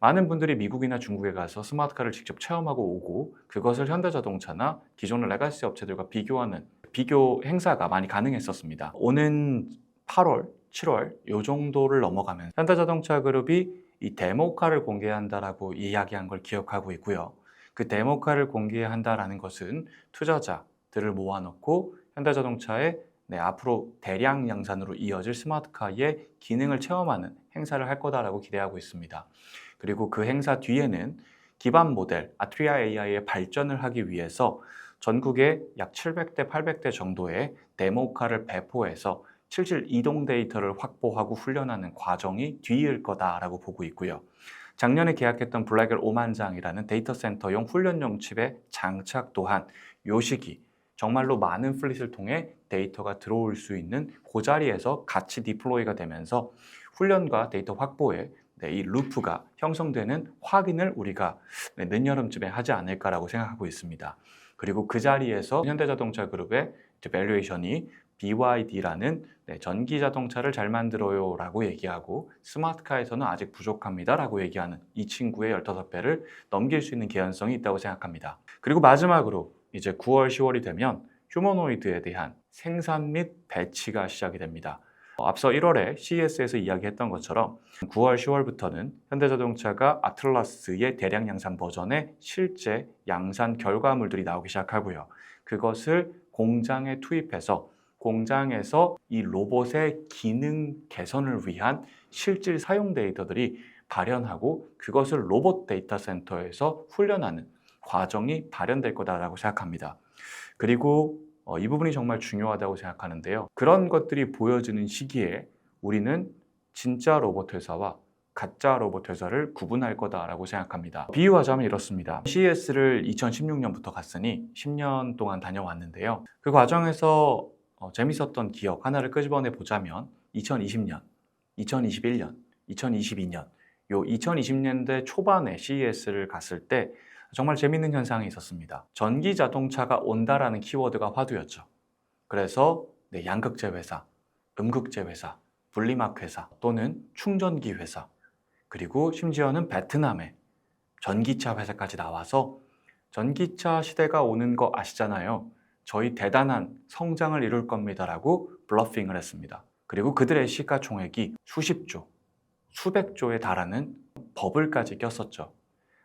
많은 분들이 미국이나 중국에 가서 스마트카를 직접 체험하고 오고 그것을 현대자동차나 기존의 레가시 업체들과 비교하는 비교 행사가 많이 가능했었습니다. 오는 8월, 7월 요 정도를 넘어가면 현대자동차 그룹이 이 데모카를 공개한다라고 이야기한 걸 기억하고 있고요. 그 데모카를 공개한다라는 것은 투자자들을 모아놓고 현대자동차의 앞으로 대량 양산으로 이어질 스마트카의 기능을 체험하는 행사를 할 거다라고 기대하고 있습니다. 그리고 그 행사 뒤에는 기반 모델 아트리아 AI의 발전을 하기 위해서 전국에 약 700대, 800대 정도의 데모카를 배포해서 실질 이동 데이터를 확보하고 훈련하는 과정이 뒤일 거다라고 보고 있고요. 작년에 계약했던 블랙엘 5만 장이라는 데이터 센터용 훈련용 칩의 장착 또한 요 시기 정말로 많은 플릿을 통해 데이터가 들어올 수 있는 그 자리에서 같이 디플로이가 되면서 훈련과 데이터 확보에 이 루프가 형성되는 확인을 우리가 늦여름쯤에 하지 않을까라고 생각하고 있습니다. 그리고 그 자리에서 현대자동차 그룹의 밸류에이션이 BYD라는 전기자동차를 잘 만들어요 라고 얘기하고 스마트카에서는 아직 부족합니다 라고 얘기하는 이 친구의 15배를 넘길 수 있는 개연성이 있다고 생각합니다. 그리고 마지막으로 이제 9월, 10월이 되면 휴머노이드에 대한 생산 및 배치가 시작이 됩니다. 앞서 1월에 CES에서 이야기했던 것처럼 9월, 10월부터는 현대자동차가 아틀라스의 대량 양산 버전의 실제 양산 결과물들이 나오기 시작하고요. 그것을 공장에 투입해서 공장에서 이 로봇의 기능 개선을 위한 실질 사용 데이터들이 발현하고 그것을 로봇 데이터 센터에서 훈련하는 과정이 발현될 거다라고 생각합니다. 그리고 이 부분이 정말 중요하다고 생각하는데요. 그런 것들이 보여지는 시기에 우리는 진짜 로봇 회사와 가짜 로봇 회사를 구분할 거다라고 생각합니다. 비유하자면 이렇습니다. CES를 2016년부터 갔으니 10년 동안 다녀왔는데요. 그 과정에서 재밌었던 기억 하나를 끄집어내 보자면 2020년, 2021년, 2022년 요 2020년대 초반에 CES를 갔을 때 정말 재밌는 현상이 있었습니다. 전기 자동차가 온다라는 키워드가 화두였죠. 그래서 양극재 회사, 음극재 회사, 분리막 회사 또는 충전기 회사 그리고 심지어는 베트남의 전기차 회사까지 나와서 전기차 시대가 오는 거 아시잖아요. 저희 대단한 성장을 이룰 겁니다라고 블러핑을 했습니다. 그리고 그들의 시가총액이 수십조, 수백조에 달하는 버블까지 꼈었죠.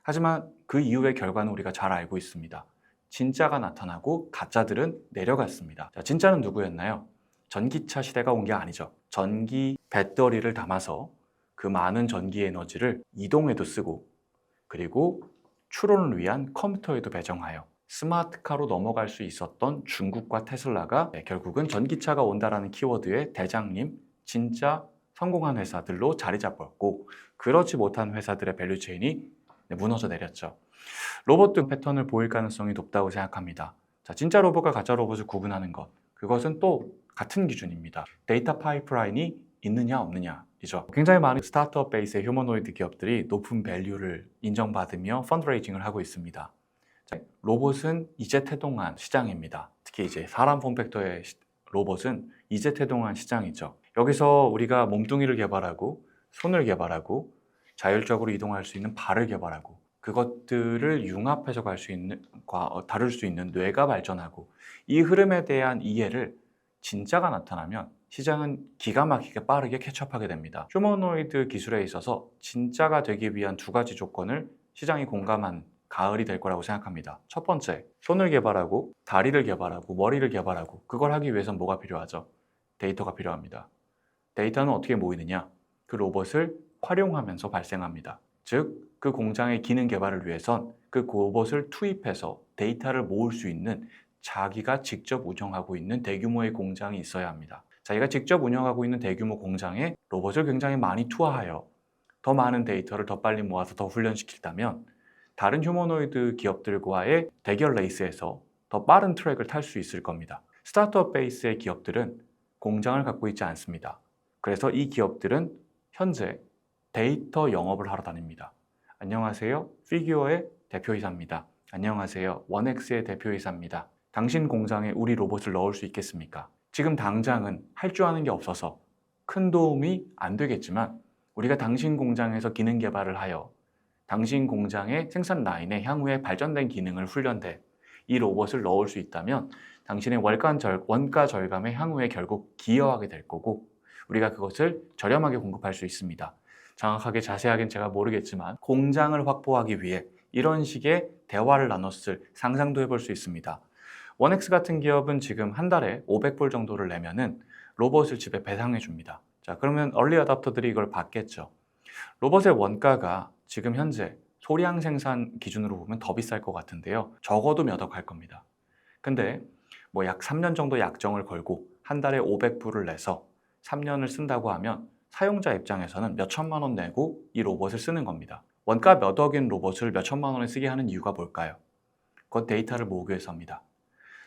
하지만 그 이후의 결과는 우리가 잘 알고 있습니다. 진짜가 나타나고 가짜들은 내려갔습니다. 자, 진짜는 누구였나요? 전기차 시대가 온 게 아니죠. 전기 배터리를 담아서 그 많은 전기 에너지를 이동에도 쓰고 그리고 추론을 위한 컴퓨터에도 배정하여 스마트카로 넘어갈 수 있었던 중국과 테슬라가 결국은 전기차가 온다라는 키워드의 대장님, 진짜 성공한 회사들로 자리 잡았고 그렇지 못한 회사들의 밸류체인이 무너져 내렸죠. 로봇도 패턴을 보일 가능성이 높다고 생각합니다. 자, 진짜 로봇과 가짜 로봇을 구분하는 것, 그것은 또 같은 기준입니다. 데이터 파이프라인이 있느냐 없느냐이죠. 굉장히 많은 스타트업 베이스의 휴머노이드 기업들이 높은 밸류를 인정받으며 펀드레이징을 하고 있습니다. 자, 로봇은 이제 태동한 시장입니다. 특히 이제 사람 폼팩터의 로봇은 이제 태동한 시장이죠. 여기서 우리가 몸뚱이를 개발하고 손을 개발하고 자율적으로 이동할 수 있는 발을 개발하고 그것들을 융합해서 갈 수 있는, 다룰 수 있는 뇌가 발전하고 이 흐름에 대한 이해를 진짜가 나타나면 시장은 기가 막히게 빠르게 캐치업하게 됩니다. 휴머노이드 기술에 있어서 진짜가 되기 위한 두 가지 조건을 시장이 공감한 가을이 될 거라고 생각합니다. 첫 번째, 손을 개발하고 다리를 개발하고 머리를 개발하고 그걸 하기 위해선 뭐가 필요하죠? 데이터가 필요합니다. 데이터는 어떻게 모이느냐? 그 로봇을 활용하면서 발생합니다. 즉, 그 공장의 기능 개발을 위해선 그 로봇을 투입해서 데이터를 모을 수 있는 자기가 직접 운영하고 있는 대규모의 공장이 있어야 합니다. 자기가 직접 운영하고 있는 대규모 공장에 로봇을 굉장히 많이 투하하여 더 많은 데이터를 더 빨리 모아서 더 훈련시킨다면 다른 휴머노이드 기업들과의 대결 레이스에서 더 빠른 트랙을 탈 수 있을 겁니다. 스타트업 베이스의 기업들은 공장을 갖고 있지 않습니다. 그래서 이 기업들은 현재 데이터 영업을 하러 다닙니다. 안녕하세요. 피규어의 대표이사입니다. 안녕하세요. 원엑스의 대표이사입니다. 당신 공장에 우리 로봇을 넣을 수 있겠습니까? 지금 당장은 할 줄 아는 게 없어서 큰 도움이 안 되겠지만 우리가 당신 공장에서 기능 개발을 하여 당신 공장의 생산 라인에 향후에 발전된 기능을 훈련된 이 로봇을 넣을 수 있다면 당신의 원가 절감에 향후에 결국 기여하게 될 거고 우리가 그것을 저렴하게 공급할 수 있습니다. 정확하게 자세하게는 제가 모르겠지만 공장을 확보하기 위해 이런 식의 대화를 나눴을 상상도 해볼 수 있습니다. 원엑스 같은 기업은 지금 한 달에 500불 정도를 내면은 로봇을 집에 배상해 줍니다. 자, 그러면 얼리 어답터들이 이걸 받겠죠. 로봇의 원가가 지금 현재 소량 생산 기준으로 보면 더 비쌀 것 같은데요. 적어도 몇 억 할 겁니다. 근데 뭐 약 3년 정도 약정을 걸고 한 달에 500불을 내서 3년을 쓴다고 하면 사용자 입장에서는 몇 천만 원 내고 이 로봇을 쓰는 겁니다. 원가 몇 억인 로봇을 몇 천만 원에 쓰게 하는 이유가 뭘까요? 그건 데이터를 모으기 위해서입니다.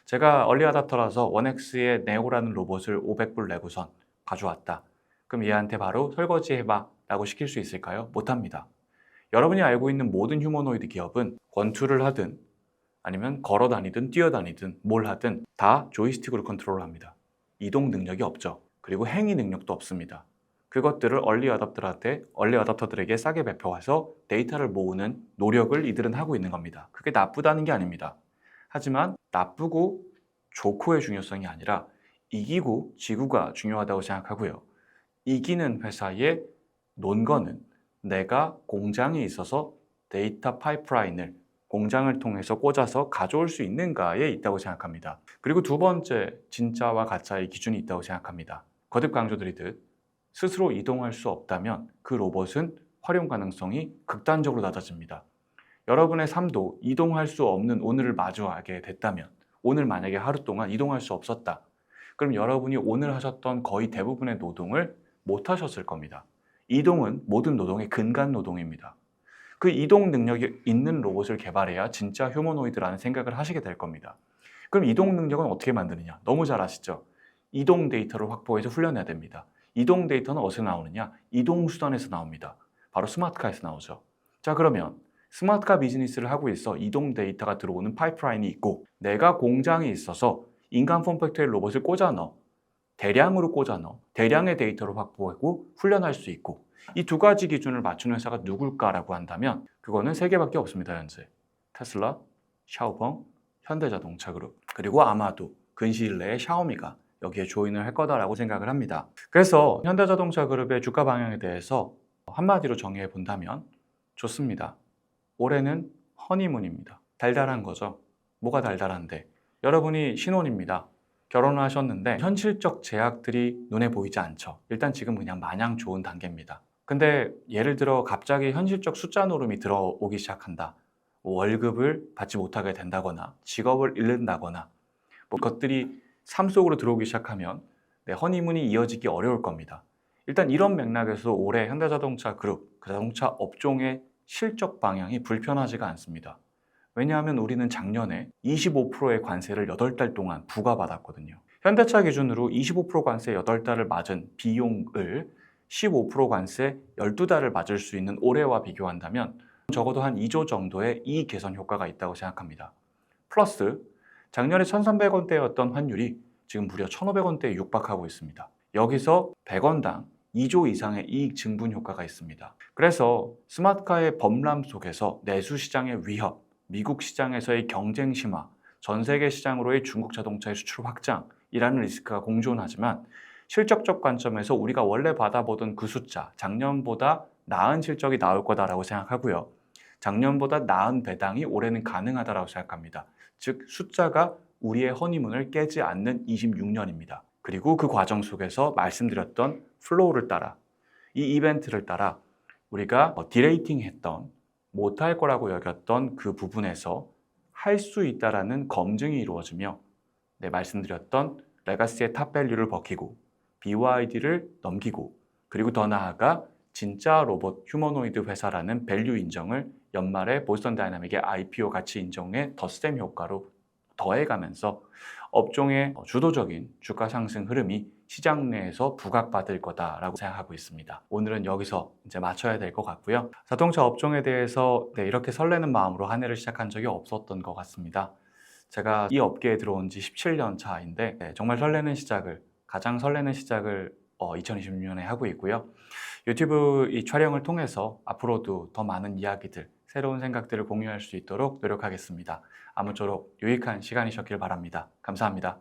제가 얼리 어답터라서 원엑스의 네오라는 로봇을 500불 내고선 가져왔다. 그럼 얘한테 바로 설거지 해봐 라고 시킬 수 있을까요? 못합니다. 여러분이 알고 있는 모든 휴머노이드 기업은 권투를 하든 아니면 걸어 다니든 뛰어 다니든 뭘 하든 다 조이스틱으로 컨트롤을 합니다. 이동 능력이 없죠. 그리고 행위 능력도 없습니다. 그것들을 얼리 어답터들에게 싸게 배포해서 데이터를 모으는 노력을 이들은 하고 있는 겁니다. 그게 나쁘다는 게 아닙니다. 하지만 나쁘고 좋고의 중요성이 아니라 이기고 지구가 중요하다고 생각하고요. 이기는 회사의 논거는 내가 공장에 있어서 데이터 파이프라인을 공장을 통해서 꽂아서 가져올 수 있는가에 있다고 생각합니다. 그리고 두 번째, 진짜와 가짜의 기준이 있다고 생각합니다. 거듭 강조드리듯 스스로 이동할 수 없다면 그 로봇은 활용 가능성이 극단적으로 낮아집니다. 여러분의 삶도 이동할 수 없는 오늘을 마주하게 됐다면, 오늘 만약에 하루 동안 이동할 수 없었다. 그럼 여러분이 오늘 하셨던 거의 대부분의 노동을 못 하셨을 겁니다. 이동은 모든 노동의 근간 노동입니다. 그 이동 능력이 있는 로봇을 개발해야 진짜 휴머노이드라는 생각을 하시게 될 겁니다. 그럼 이동 능력은 어떻게 만드느냐? 너무 잘 아시죠? 이동 데이터를 확보해서 훈련해야 됩니다. 이동 데이터는 어디서 나오느냐? 이동 수단에서 나옵니다. 바로 스마트카에서 나오죠. 자, 그러면 스마트카 비즈니스를 하고 있어 이동 데이터가 들어오는 파이프라인이 있고, 내가 공장에 있어서 인간 폼팩터의 로봇을 꽂아 넣어 대량으로 꽂아 넣어 대량의 데이터를 확보하고 훈련할 수 있고, 이 두 가지 기준을 맞추는 회사가 누굴까라고 한다면 그거는 세 개밖에 없습니다. 현재 테슬라, 샤오펑, 현대자동차 그룹, 그리고 아마도 근시일 내에 샤오미가 여기에 조인을 할 거다라고 생각을 합니다. 그래서 현대자동차 그룹의 주가 방향에 대해서 한마디로 정의해 본다면 좋습니다. 올해는 허니문입니다. 달달한 거죠. 뭐가 달달한데? 여러분이 신혼입니다. 결혼을 하셨는데 현실적 제약들이 눈에 보이지 않죠. 일단 지금 그냥 마냥 좋은 단계입니다. 근데 예를 들어 갑자기 현실적 숫자 노름이 들어오기 시작한다. 월급을 받지 못하게 된다거나 직업을 잃는다거나 것들이 삶 속으로 들어오기 시작하면 허니문이 이어지기 어려울 겁니다. 일단 이런 맥락에서 올해 현대자동차 그룹, 그 자동차 업종의 실적 방향이 불편하지가 않습니다. 왜냐하면 우리는 작년에 25%의 관세를 8달 동안 부과받았거든요. 현대차 기준으로 25% 관세 8달을 맞은 비용을 15% 관세 12달을 맞을 수 있는 올해와 비교한다면 적어도 한 2조 정도의 이익 개선 효과가 있다고 생각합니다. 플러스 작년에 1,300원대였던 환율이 지금 무려 1,500원대에 육박하고 있습니다. 여기서 100원당 2조 이상의 이익 증분 효과가 있습니다. 그래서 스마트카의 범람 속에서 내수 시장의 위협, 미국 시장에서의 경쟁 심화, 전 세계 시장으로의 중국 자동차의 수출 확장이라는 리스크가 공존하지만, 실적적 관점에서 우리가 원래 받아보던 그 숫자, 작년보다 나은 실적이 나올 거다라고 생각하고요. 작년보다 나은 배당이 올해는 가능하다고 생각합니다. 즉 숫자가 우리의 허니문을 깨지 않는 26년입니다. 그리고 그 과정 속에서 말씀드렸던 플로우를 따라, 이 이벤트를 따라 우리가 디레이팅했던, 못할 거라고 여겼던 그 부분에서 할 수 있다라는 검증이 이루어지며, 말씀드렸던 레가시의 탑밸류를 벗기고 BYD를 넘기고, 그리고 더 나아가 진짜 로봇 휴머노이드 회사라는 밸류 인정을 연말에 보스턴 다이나믹의 IPO 가치 인정의 덧셈 효과로 더해가면서 업종의 주도적인 주가 상승 흐름이 시장 내에서 부각받을 거다라고 생각하고 있습니다. 오늘은 여기서 이제 맞춰야 될 것 같고요. 자동차 업종에 대해서 이렇게 설레는 마음으로 한 해를 시작한 적이 없었던 것 같습니다. 제가 이 업계에 들어온 지 17년 차인데 정말 가장 설레는 시작을 2026년에 하고 있고요. 유튜브 이 촬영을 통해서 앞으로도 더 많은 이야기들, 새로운 생각들을 공유할 수 있도록 노력하겠습니다. 아무쪼록 유익한 시간이셨길 바랍니다. 감사합니다.